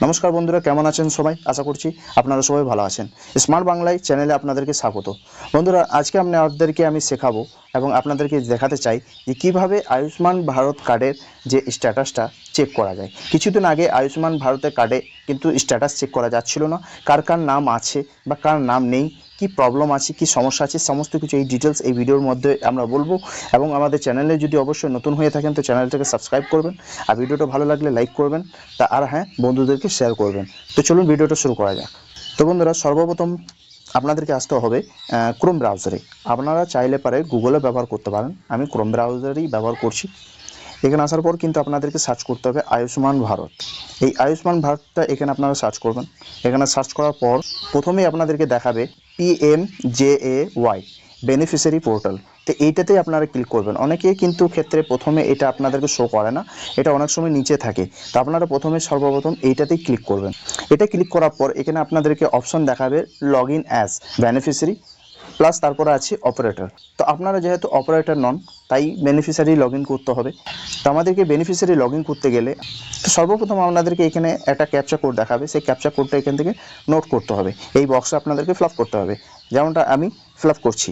নমস্কার বন্ধুরা, কেমন আছেন সবাই? আশা করছি আপনারা সবাই ভালো আছেন। স্মার্ট বাংলায় চ্যানেলে আপনাদেরকে স্বাগত। বন্ধুরা, আজকে আপনাদেরকে আমি শেখাবো এবং আপনাদেরকে দেখাতে চাই যে কীভাবে আয়ুষ্মান ভারত কার্ডের যে স্ট্যাটাসটা চেক করা যায়। কিছুদিন আগে আয়ুষ্মান ভারতের কার্ডে কিন্তু স্ট্যাটাস চেক করা যাচ্ছিল না, কার কার নাম আছে বা কার নাম নেই, কি প্রবলেম আছে, কি সমস্যা আছে, সমস্ত কিছু এই ডিটেলস এই ভিডিওর মধ্যে আমরা বলবো। এবং আমাদের চ্যানেলে যদি অবশ্যই নতুন হয়ে থাকেন তো চ্যানেলটাকে সাবস্ক্রাইব করবেন, আর ভিডিওটা ভালো লাগলে লাইক করবেন, তা আর হ্যাঁ, বন্ধুদেরকে শেয়ার করবেন। তো চলুন ভিডিওটা শুরু করা যাক। তো বন্ধুরা, সর্বপ্রথম আপনাদেরকে আসতে হবে ক্রোম ব্রাউজারে। আপনারা চাইলে পারে গুগলে ব্যবহার করতে পারেন, আমি ক্রোম ব্রাউজারেই ব্যবহার করছি। এখানে আসার পর কিন্তু আপনাদেরকে সার্চ করতে হবে আয়ুষ্মান ভারত। এই আয়ুষ্মান ভারতটা এখানে আপনারা সার্চ করবেন। এখানে সার্চ করার পর প্রথমেই আপনাদেরকে দেখাবে PMJAY বেনিফিশিয়ারি পোর্টাল। তো এইটাতেই আপনারা ক্লিক করবেন। অনেকেই কিন্তু ক্ষেত্রে প্রথমে এটা আপনাদেরকে শো করে না, এটা অনেক সময় নিচে থাকে। তো আপনারা প্রথমে সর্বপ্রথম এইটাতেই ক্লিক করবেন। এটা ক্লিক করার পর এখানে আপনাদেরকে অপশন দেখাবে log in as beneficiary plus তারপরে আছে অপারেটর। তো আপনারা যেহেতু অপারেটর নন, তাই বেনিফিশিয়ারি লগ ইন করতে হবে। তো আমাদেরকে বেনিফিশিয়ারি লগ ইন করতে গেলে তো সর্বপ্রথম আপনাদেরকে এখানে একটা ক্যাপচা কোড দেখাবে, সেই ক্যাপচা কোডটা এখান থেকে নোট করতে হবে। এই বক্সে আপনাদেরকে ফিল আপ করতে হবে, যেমনটা আমি ফিল আপ করছি।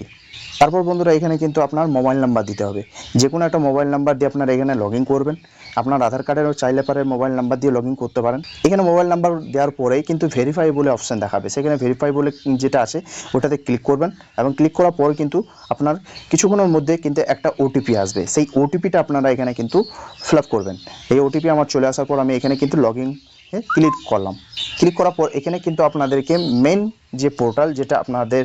তারপর বন্ধুরা, এখানে কিন্তু আপনার মোবাইল নাম্বার দিতে হবে। যে কোনো একটা মোবাইল নাম্বার দিয়ে আপনারা এখানে লগ ইন করবেন। আপনার আধার কার্ডেরও চাইলে পারে মোবাইল নাম্বার দিয়ে লগ ইন করতে পারেন। এখানে মোবাইল নাম্বার দেওয়ার পরেই কিন্তু ভেরিফাই বলে অপশান দেখাবে, সেখানে ভেরিফাই বলে যেটা আছে ওটাতে ক্লিক করবেন। এবং ক্লিক করার পর কিন্তু আপনার কিছুক্ষণের মধ্যে কিন্তু একটা ওটিপি আসবে, সেই ওটিপিটা আপনারা এখানে কিন্তু ফিল আপ করবেন। এই ওটিপি আমার চলে আসার পর আমি এখানে কিন্তু লগ ইন ক্লিক করলাম। ক্লিক করার পর এখানে কিন্তু আপনাদেরকে মেন যে পোর্টাল, যেটা আপনাদের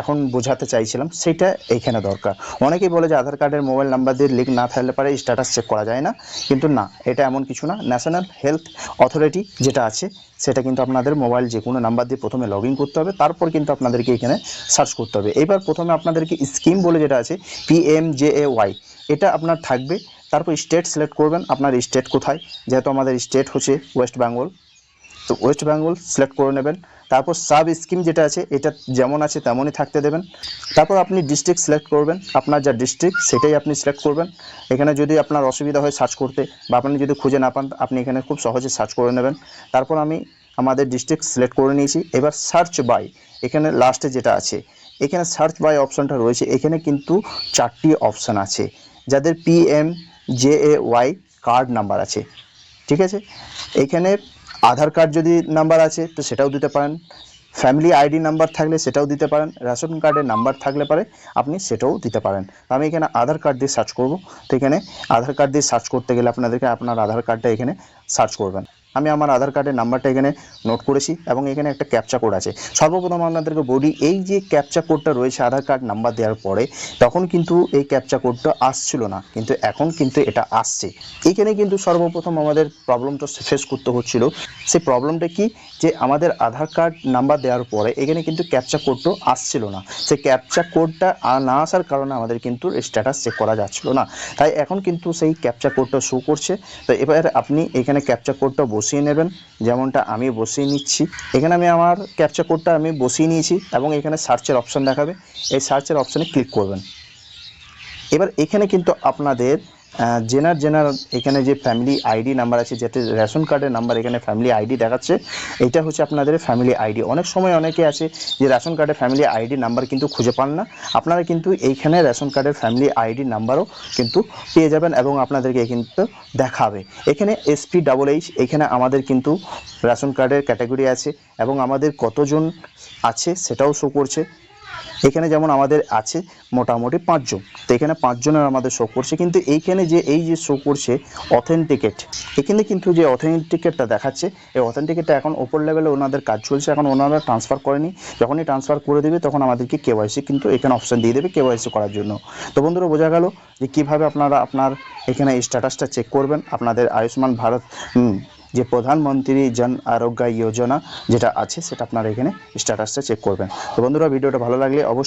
এখন বোঝাতে চাইছিলাম, সেটা এইখানে দরকার। অনেকেই বলে যে আধার কার্ডের মোবাইল নাম্বার দিয়ে লিঙ্ক না থাকলে পারে স্ট্যাটাস চেক করা যায় না, কিন্তু না, এটা এমন কিছু না। ন্যাশনাল হেলথ অথরিটি যেটা আছে সেটা কিন্তু আপনাদের মোবাইল যে কোনো নাম্বার দিয়ে প্রথমে লগ ইন করতে হবে, তারপর কিন্তু আপনাদেরকে এখানে সার্চ করতে হবে। এবার প্রথমে আপনাদেরকে স্কিম বলে যেটা আছে PMJAY, এটা আপনার থাকবে। তারপর স্টেট সিলেক্ট করবেন, আপনার স্টেট কোথায়। যেহেতু আমাদের স্টেট হচ্ছে ওয়েস্ট বেঙ্গল, তো ওয়েস্ট বেঙ্গল সিলেক্ট করে নেবেন। তারপর সাব স্কিম যেটা আছে এটা যেমন আছে তেমনই থাকতে দেবেন। তারপর আপনি ডিস্ট্রিক্ট সিলেক্ট করবেন, আপনার যা ডিস্ট্রিক্ট সেটাই আপনি সিলেক্ট করবেন। এখানে যদি আপনার অসুবিধা হয় সার্চ করতে বা আপনি যদি খুঁজে না পান, আপনি এখানে খুব সহজে সার্চ করে নেবেন। তারপর আমি আমাদের ডিস্ট্রিক্ট সিলেক্ট করে নিয়েছি। এবার সার্চ বাই, এখানে লাস্টে যেটা আছে এখানে সার্চ বাই অপশানটা রয়েছে। এখানে কিন্তু 4টি অপশান আছে যাদের PMJAY কার্ড নাম্বার আছে, ঠিক আছে। এখানে আধার কার্ড যদি নাম্বার আছে তো সেটাও দিতে পারেন, ফ্যামিলি আইডি নাম্বার থাকলে সেটাও দিতে পারেন, রেশন কার্ডের নাম্বার থাকলে পারে আপনি সেটাও দিতে পারেন। আমি এখানে আধার কার্ড দিয়ে সার্চ করব। তো এখানে আধার কার্ড দিয়ে সার্চ করতে গেলে আপনাদেরকে আপনার আধার কার্ডটা এখানে সার্চ করবেন। আমি আমার আধার কার্ডের নাম্বারটা এখানে নোট করেছি এবং এখানে একটা ক্যাপচা কোড আছে। সর্বপ্রথম আপনাদেরকে বলি, এই যে ক্যাপচা কোডটা রয়েছে আধার কার্ড নাম্বার দেওয়ার পরে, তখন কিন্তু এই ক্যাপচা কোডটা আসছিল না, কিন্তু এখন কিন্তু এটা আসছে। এইখানে কিন্তু সর্বপ্রথম আমাদের প্রবলেমটা ফেস করতে হচ্ছিল। সেই প্রবলেমটা কি, যে আমাদের আধার কার্ড নাম্বার দেওয়ার পরে এখানে কিন্তু ক্যাপচা কোডটা আসছিল না। সেই ক্যাপচা কোডটা না আসার কারণে আমাদের কিন্তু স্ট্যাটাস চেক করা যাচ্ছিল না। তাই এখন কিন্তু সেই ক্যাপচা কোডটা শো করছে। তো এবার আপনি এখানে ক্যাপচা কোডটা বসিয়ে নেবেন, যেমনটা আমি বসিয়ে নিচ্ছি। এখানে আমি আমার ক্যাপচা কোডটা আমি বসিয়ে নিয়েছি এবং এখানে সার্চের অপশান দেখাবে, এই সার্চের অপশানে ক্লিক করবেন। এবার এখানে কিন্তু আপনাদের জেনার এখানে যে ফ্যামিলি আইডি নাম্বার আছে, যেটা রেশন কার্ডের নাম্বার এখানে ফ্যামিলি আইডি দেখাচ্ছে, এটা হচ্ছে আপনাদের ফ্যামিলি আইডি। অনেক সময় অনেকে আছে যে রেশন কার্ডের ফ্যামিলি আইডি নাম্বার কিন্তু খুঁজে পান না, আপনারা কিন্তু এইখানে রেশন কার্ডের ফ্যামিলি আইডি নাম্বারও কিন্তু পেয়ে যাবেন এবং আপনাদেরকে কিন্তু দেখাবে। এখানে SP88, এখানে আমাদের কিন্তু রেশন কার্ডের ক্যাটাগরি আছে এবং আমাদের কতজন আছে সেটাও শো করছে। এখানে যেমন আমাদের আছে মোটামুটি 5 জন, তো এখানে 5 জনের আমাদের শো করছে। কিন্তু এইখানে যে এই যে শো করছে অথেন্টিকেট, এখানে কিন্তু যে অথেন্টিকেটটা দেখাচ্ছে, এই অথেন্টিকেটটা এখন ওপর লেভেলে ওনাদের কাজ চলছে, এখন ওনারা ট্রান্সফার করেনি। যখনই ট্রান্সফার করে দেবে তখন আমাদেরকে KYC কিন্তু এখানে অপশান দিয়ে দেবে KYC করার জন্য। তো বন্ধুরা, বোঝা গেল যে কীভাবে আপনারা আপনার এখানে স্ট্যাটাসটা চেক করবেন আপনাদের আয়ুষ্মান ভারত যে প্রধানমন্ত্রী জন আরোগ্য যোজনা যেটা আছে সেটা আপনারা এখানে স্ট্যাটাসটা চেক করবেন। তো বন্ধুরা, ভিডিওটা ভালো লাগলে অবশ্যই